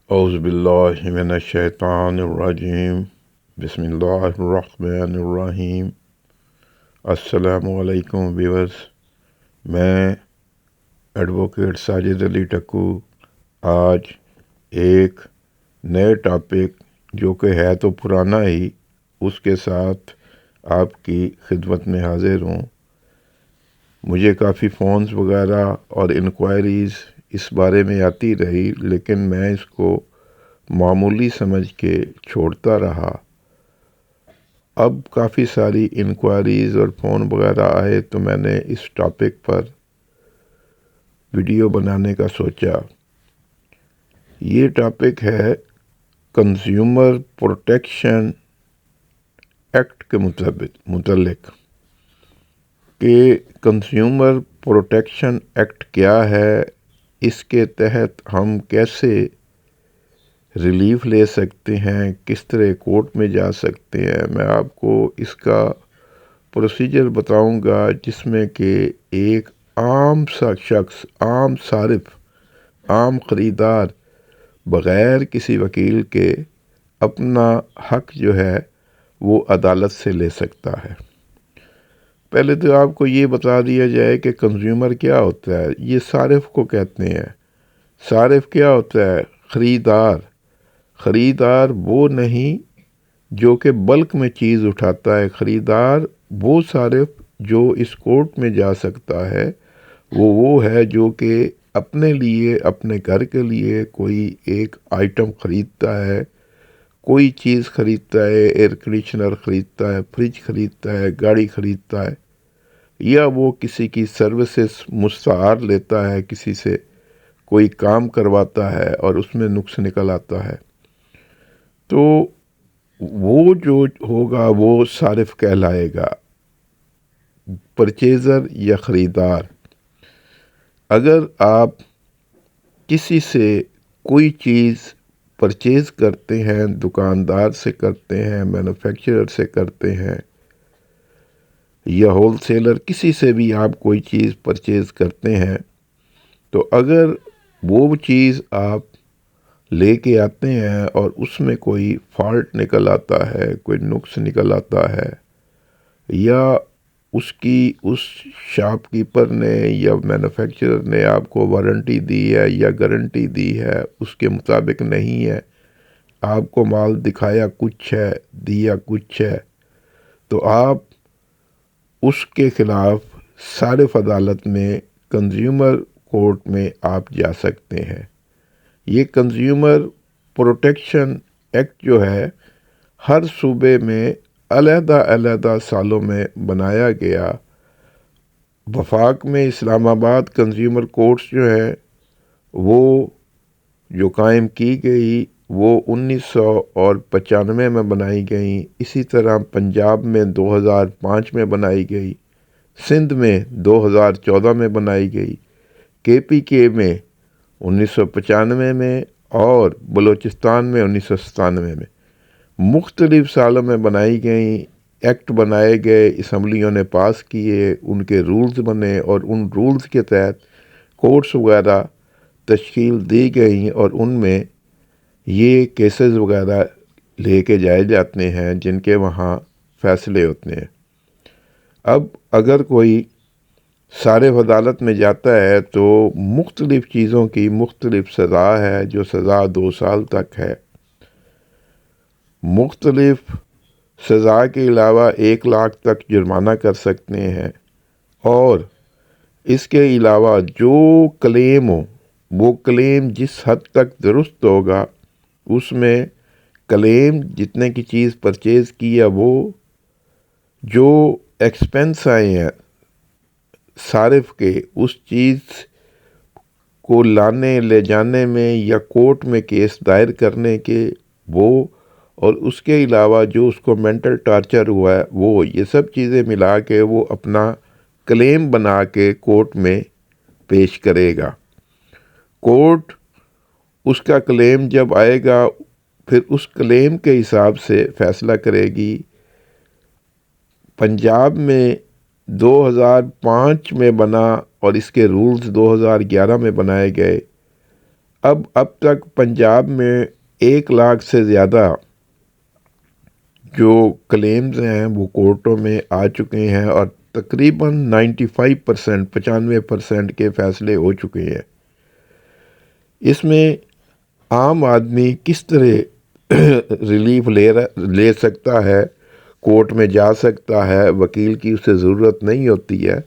اعوذ باللہ من الشیطان الرجیم بسم اللہ الرحمن الرحیم۔ السلام علیکم ویورز، میں ایڈوکیٹ ساجد علی ٹکو آج ایک نئے ٹاپک جو کہ ہے تو پرانا ہی، اس کے ساتھ آپ کی خدمت میں حاضر ہوں۔ مجھے کافی فونز وغیرہ اور انکوائریز اس بارے میں آتی رہی، لیکن میں اس کو معمولی سمجھ کے چھوڑتا رہا۔ اب کافی ساری انکوائریز اور فون وغیرہ آئے تو میں نے اس ٹاپک پر ویڈیو بنانے کا سوچا۔ یہ ٹاپک ہے کنزیومر پروٹیکشن ایکٹ کے متعلق کہ کنزیومر پروٹیکشن ایکٹ کیا ہے، اس کے تحت ہم کیسے ریلیف لے سکتے ہیں، کس طرح کورٹ میں جا سکتے ہیں۔ میں آپ کو اس کا پروسیجر بتاؤں گا، جس میں کہ ایک عام سا شخص، عام صارف، عام خریدار بغیر کسی وکیل کے اپنا حق جو ہے وہ عدالت سے لے سکتا ہے۔ پہلے تو آپ کو یہ بتا دیا جائے کہ کنزیومر کیا ہوتا ہے۔ یہ صارف کو کہتے ہیں۔ صارف کیا ہوتا ہے؟ خریدار۔ خریدار وہ نہیں جو کہ بلک میں چیز اٹھاتا ہے۔ خریدار وہ صارف جو اس کورٹ میں جا سکتا ہے، وہ ہے جو کہ اپنے لیے، اپنے گھر کے لیے کوئی ایک آئٹم خریدتا ہے، کوئی چیز خریدتا ہے، ایئر کنڈیشنر خریدتا ہے، فریج خریدتا ہے، گاڑی خریدتا ہے، یا وہ کسی کی سروسز مستعار لیتا ہے، کسی سے کوئی کام کرواتا ہے اور اس میں نقص نکل آتا ہے، تو وہ جو ہوگا وہ صارف کہلائے گا، پرچیزر یا خریدار۔ اگر آپ کسی سے کوئی چیز پرچیز کرتے ہیں، دکاندار سے کرتے ہیں، مینوفیکچرر سے کرتے ہیں، یا ہول سیلر، کسی سے بھی آپ کوئی چیز پرچیز کرتے ہیں، تو اگر وہ چیز آپ لے کے آتے ہیں اور اس میں کوئی فالٹ نکل آتا ہے، کوئی نقص نکل آتا ہے، یا اس شاپ کیپر نے یا مینوفیکچرر نے آپ کو وارنٹی دی ہے یا گارنٹی دی ہے، اس کے مطابق نہیں ہے، آپ کو مال دکھایا کچھ ہے، دیا کچھ ہے، تو آپ اس کے خلاف صارف عدالت میں، کنزیومر کورٹ میں آپ جا سکتے ہیں۔ یہ کنزیومر پروٹیکشن ایکٹ جو ہے ہر صوبے میں علیحدہ علیحدہ سالوں میں بنایا گیا۔ وفاق میں اسلام آباد کنزیومر کورٹس جو ہے وہ جو قائم کی گئی وہ 1995 میں بنائی گئیں۔ اسی طرح پنجاب میں 2005 میں بنائی گئی، سندھ میں 2014 میں بنائی گئی، KPK میں 1995 میں، اور بلوچستان میں 1997 میں۔ مختلف سالوں میں بنائی گئیں، ایکٹ بنائے گئے، اسمبلیوں نے پاس کیے، ان کے رولز بنے، اور ان رولز کے تحت کورٹس وغیرہ تشکیل دی گئیں، اور ان میں یہ کیسز وغیرہ لے کے جائے جاتے ہیں جن کے وہاں فیصلے ہوتے ہیں۔ اب اگر کوئی صارف عدالت میں جاتا ہے تو مختلف چیزوں کی مختلف سزا ہے، جو سزا 2 سال تک ہے۔ مختلف سزا کے علاوہ 1 لاکھ تک جرمانہ کر سکتے ہیں، اور اس کے علاوہ جو کلیم ہو، وہ کلیم جس حد تک درست ہوگا، اس میں کلیم جتنے کی چیز پرچیز کی ہے، وہ جو ایکسپنس آئے ہیں صارف کے اس چیز کو لانے لے جانے میں یا کورٹ میں کیس دائر کرنے کے، وہ، اور اس کے علاوہ جو اس کو مینٹل ٹارچر ہوا ہے وہ، یہ سب چیزیں ملا کے وہ اپنا کلیم بنا کے کورٹ میں پیش کرے گا۔ کورٹ اس کا کلیم جب آئے گا، پھر اس کلیم کے حساب سے فیصلہ کرے گی۔ پنجاب میں 2005 میں بنا اور اس کے رولز 2011 میں بنائے گئے۔ اب تک پنجاب میں 1 لاکھ سے زیادہ جو کلیمز ہیں وہ کورٹوں میں آ چکے ہیں، اور تقریباً 95% 95% کے فیصلے ہو چکے ہیں۔ اس میں عام آدمی کس طرح ریلیف لے سکتا ہے، کورٹ میں جا سکتا ہے، وکیل کی اسے ضرورت نہیں ہوتی ہے۔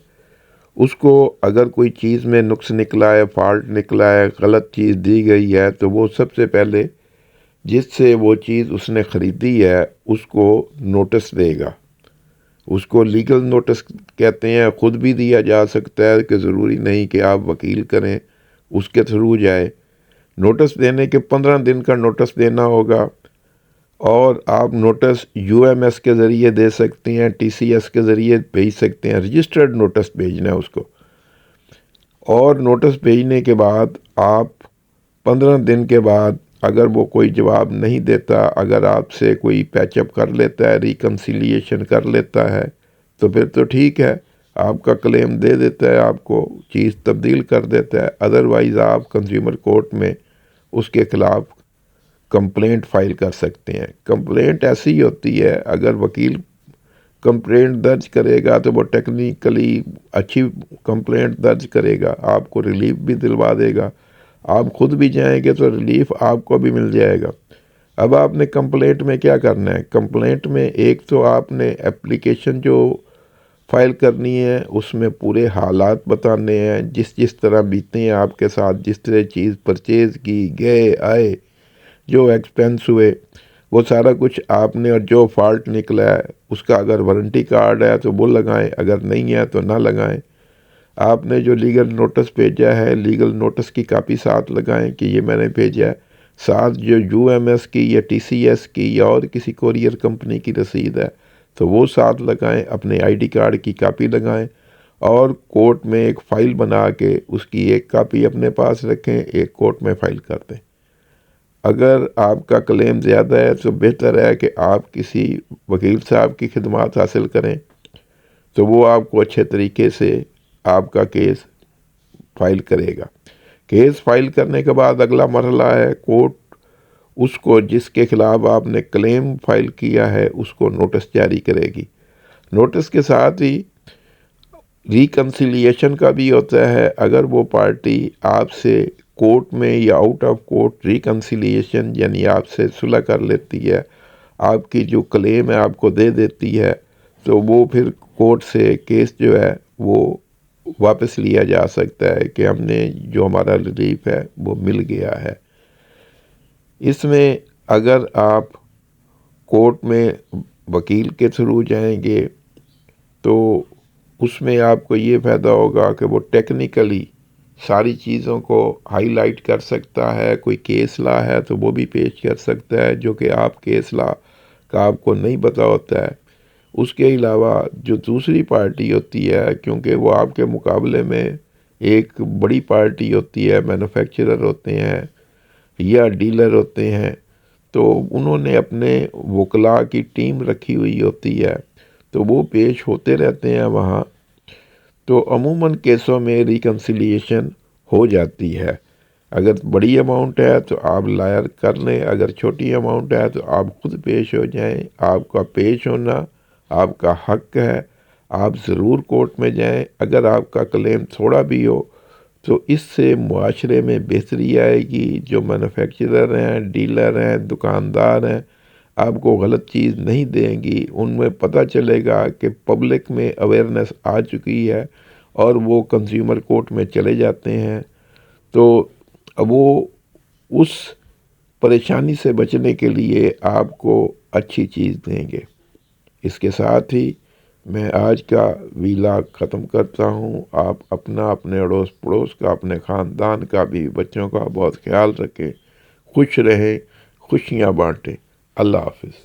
اس کو اگر کوئی چیز میں نقص نکلا ہے، فالٹ نکلا ہے، غلط چیز دی گئی ہے، تو وہ سب سے پہلے جس سے وہ چیز اس نے خریدی ہے اس کو نوٹس دے گا۔ اس کو لیگل نوٹس کہتے ہیں، خود بھی دیا جا سکتا ہے کہ ضروری نہیں کہ آپ وکیل کریں، اس کے تھرو جائے۔ نوٹس دینے کے 15 دن کا نوٹس دینا ہوگا، اور آپ نوٹس UMS کے ذریعے دے سکتے ہیں، TCS کے ذریعے بھیج سکتے ہیں، رجسٹرڈ نوٹس بھیجنا ہے اس کو۔ اور نوٹس بھیجنے کے بعد آپ 15 دن کے بعد اگر وہ کوئی جواب نہیں دیتا، اگر آپ سے کوئی پیچ اپ کر لیتا ہے، ریکنسیلیشن کر لیتا ہے، تو پھر تو ٹھیک ہے، آپ کا کلیم دے دیتا ہے، آپ کو چیز تبدیل کر دیتا ہے۔ ادروائز آپ کنزیومر کورٹ میں اس کے خلاف کمپلینٹ فائل کر سکتے ہیں۔ کمپلینٹ ایسی ہوتی ہے، اگر وکیل کمپلینٹ درج کرے گا تو وہ ٹیکنیکلی اچھی کمپلینٹ درج کرے گا، آپ کو ریلیف بھی دلوا دے گا۔ آپ خود بھی جائیں گے تو ریلیف آپ کو بھی مل جائے گا۔ اب آپ نے کمپلینٹ میں کیا کرنا ہے؟ کمپلینٹ میں ایک تو آپ نے اپلیکیشن جو فائل کرنی ہے اس میں پورے حالات بتانے ہیں، جس طرح بیتے ہیں آپ کے ساتھ، جس طرح چیز پرچیز کی، گئے آئے، جو ایکسپینس ہوئے، وہ سارا کچھ آپ نے، اور جو فالٹ نکلا ہے اس کا اگر وارنٹی کارڈ ہے تو وہ لگائیں، اگر نہیں ہے تو نہ لگائیں۔ آپ نے جو لیگل نوٹس بھیجا ہے، لیگل نوٹس کی کاپی ساتھ لگائیں کہ یہ میں نے بھیجا ہے۔ ساتھ جو UMS کی یا TCS کی یا اور کسی کوریئر کمپنی کی رسید ہے تو وہ ساتھ لگائیں، اپنے ID کارڈ کی کاپی لگائیں، اور کورٹ میں ایک فائل بنا کے اس کی ایک کاپی اپنے پاس رکھیں، ایک کورٹ میں فائل کر دیں۔ اگر آپ کا کلیم زیادہ ہے تو بہتر ہے کہ آپ کسی وکیل صاحب کی خدمات حاصل کریں، تو وہ آپ کو اچھے طریقے سے آپ کا کیس فائل کرے گا۔ کیس فائل کرنے کے بعد اگلا مرحلہ ہے، کورٹ اس کو جس کے خلاف آپ نے کلیم فائل کیا ہے اس کو نوٹس جاری کرے گی۔ نوٹس کے ساتھ ہی ریکنسیلیشن کا بھی ہوتا ہے۔ اگر وہ پارٹی آپ سے کورٹ میں یا آؤٹ آف کورٹ ریکنسیلیشن یعنی آپ سے صلح کر لیتی ہے، آپ کی جو کلیم ہے آپ کو دے دیتی ہے، تو وہ پھر کورٹ سے کیس جو ہے وہ واپس لیا جا سکتا ہے کہ ہم نے جو ہمارا ریلیف ہے وہ مل گیا ہے۔ اس میں اگر آپ کورٹ میں وکیل کے تھرو جائیں گے تو اس میں آپ کو یہ فائدہ ہوگا کہ وہ ٹیکنیکلی ساری چیزوں کو ہائی لائٹ کر سکتا ہے۔ کوئی کیس لا ہے تو وہ بھی پیش کر سکتا ہے، جو کہ آپ کیس لا کا آپ کو نہیں پتہ ہوتا ہے۔ اس کے علاوہ جو دوسری پارٹی ہوتی ہے، کیونکہ وہ آپ کے مقابلے میں ایک بڑی پارٹی ہوتی ہے، مینوفیکچرر ہوتے ہیں یا ڈیلر ہوتے ہیں، تو انہوں نے اپنے وکلاء کی ٹیم رکھی ہوئی ہوتی ہے، تو وہ پیش ہوتے رہتے ہیں وہاں۔ تو عموماً کیسوں میں ریکنسیلیشن ہو جاتی ہے۔ اگر بڑی اماؤنٹ ہے تو آپ لائر کر لیں، اگر چھوٹی اماؤنٹ ہے تو آپ خود پیش ہو جائیں۔ آپ کا پیش ہونا آپ کا حق ہے، آپ ضرور کورٹ میں جائیں۔ اگر آپ کا کلیم تھوڑا بھی ہو تو اس سے معاشرے میں بہتری آئے گی۔ جو مینوفیکچرر ہیں، ڈیلر ہیں، دکاندار ہیں، آپ کو غلط چیز نہیں دیں گی۔ ان میں پتہ چلے گا کہ پبلک میں اویئرنیس آ چکی ہے، اور وہ کنزیومر کورٹ میں چلے جاتے ہیں، تو وہ اس پریشانی سے بچنے کے لیے آپ کو اچھی چیز دیں گے۔ اس کے ساتھ ہی میں آج کا ویلاگ ختم کرتا ہوں۔ آپ اپنا، اپنے اڑوس پڑوس کا، اپنے خاندان کا بھی، بچوں کا بہت خیال رکھیں، خوش رہیں، خوشیاں بانٹیں۔ اللہ حافظ۔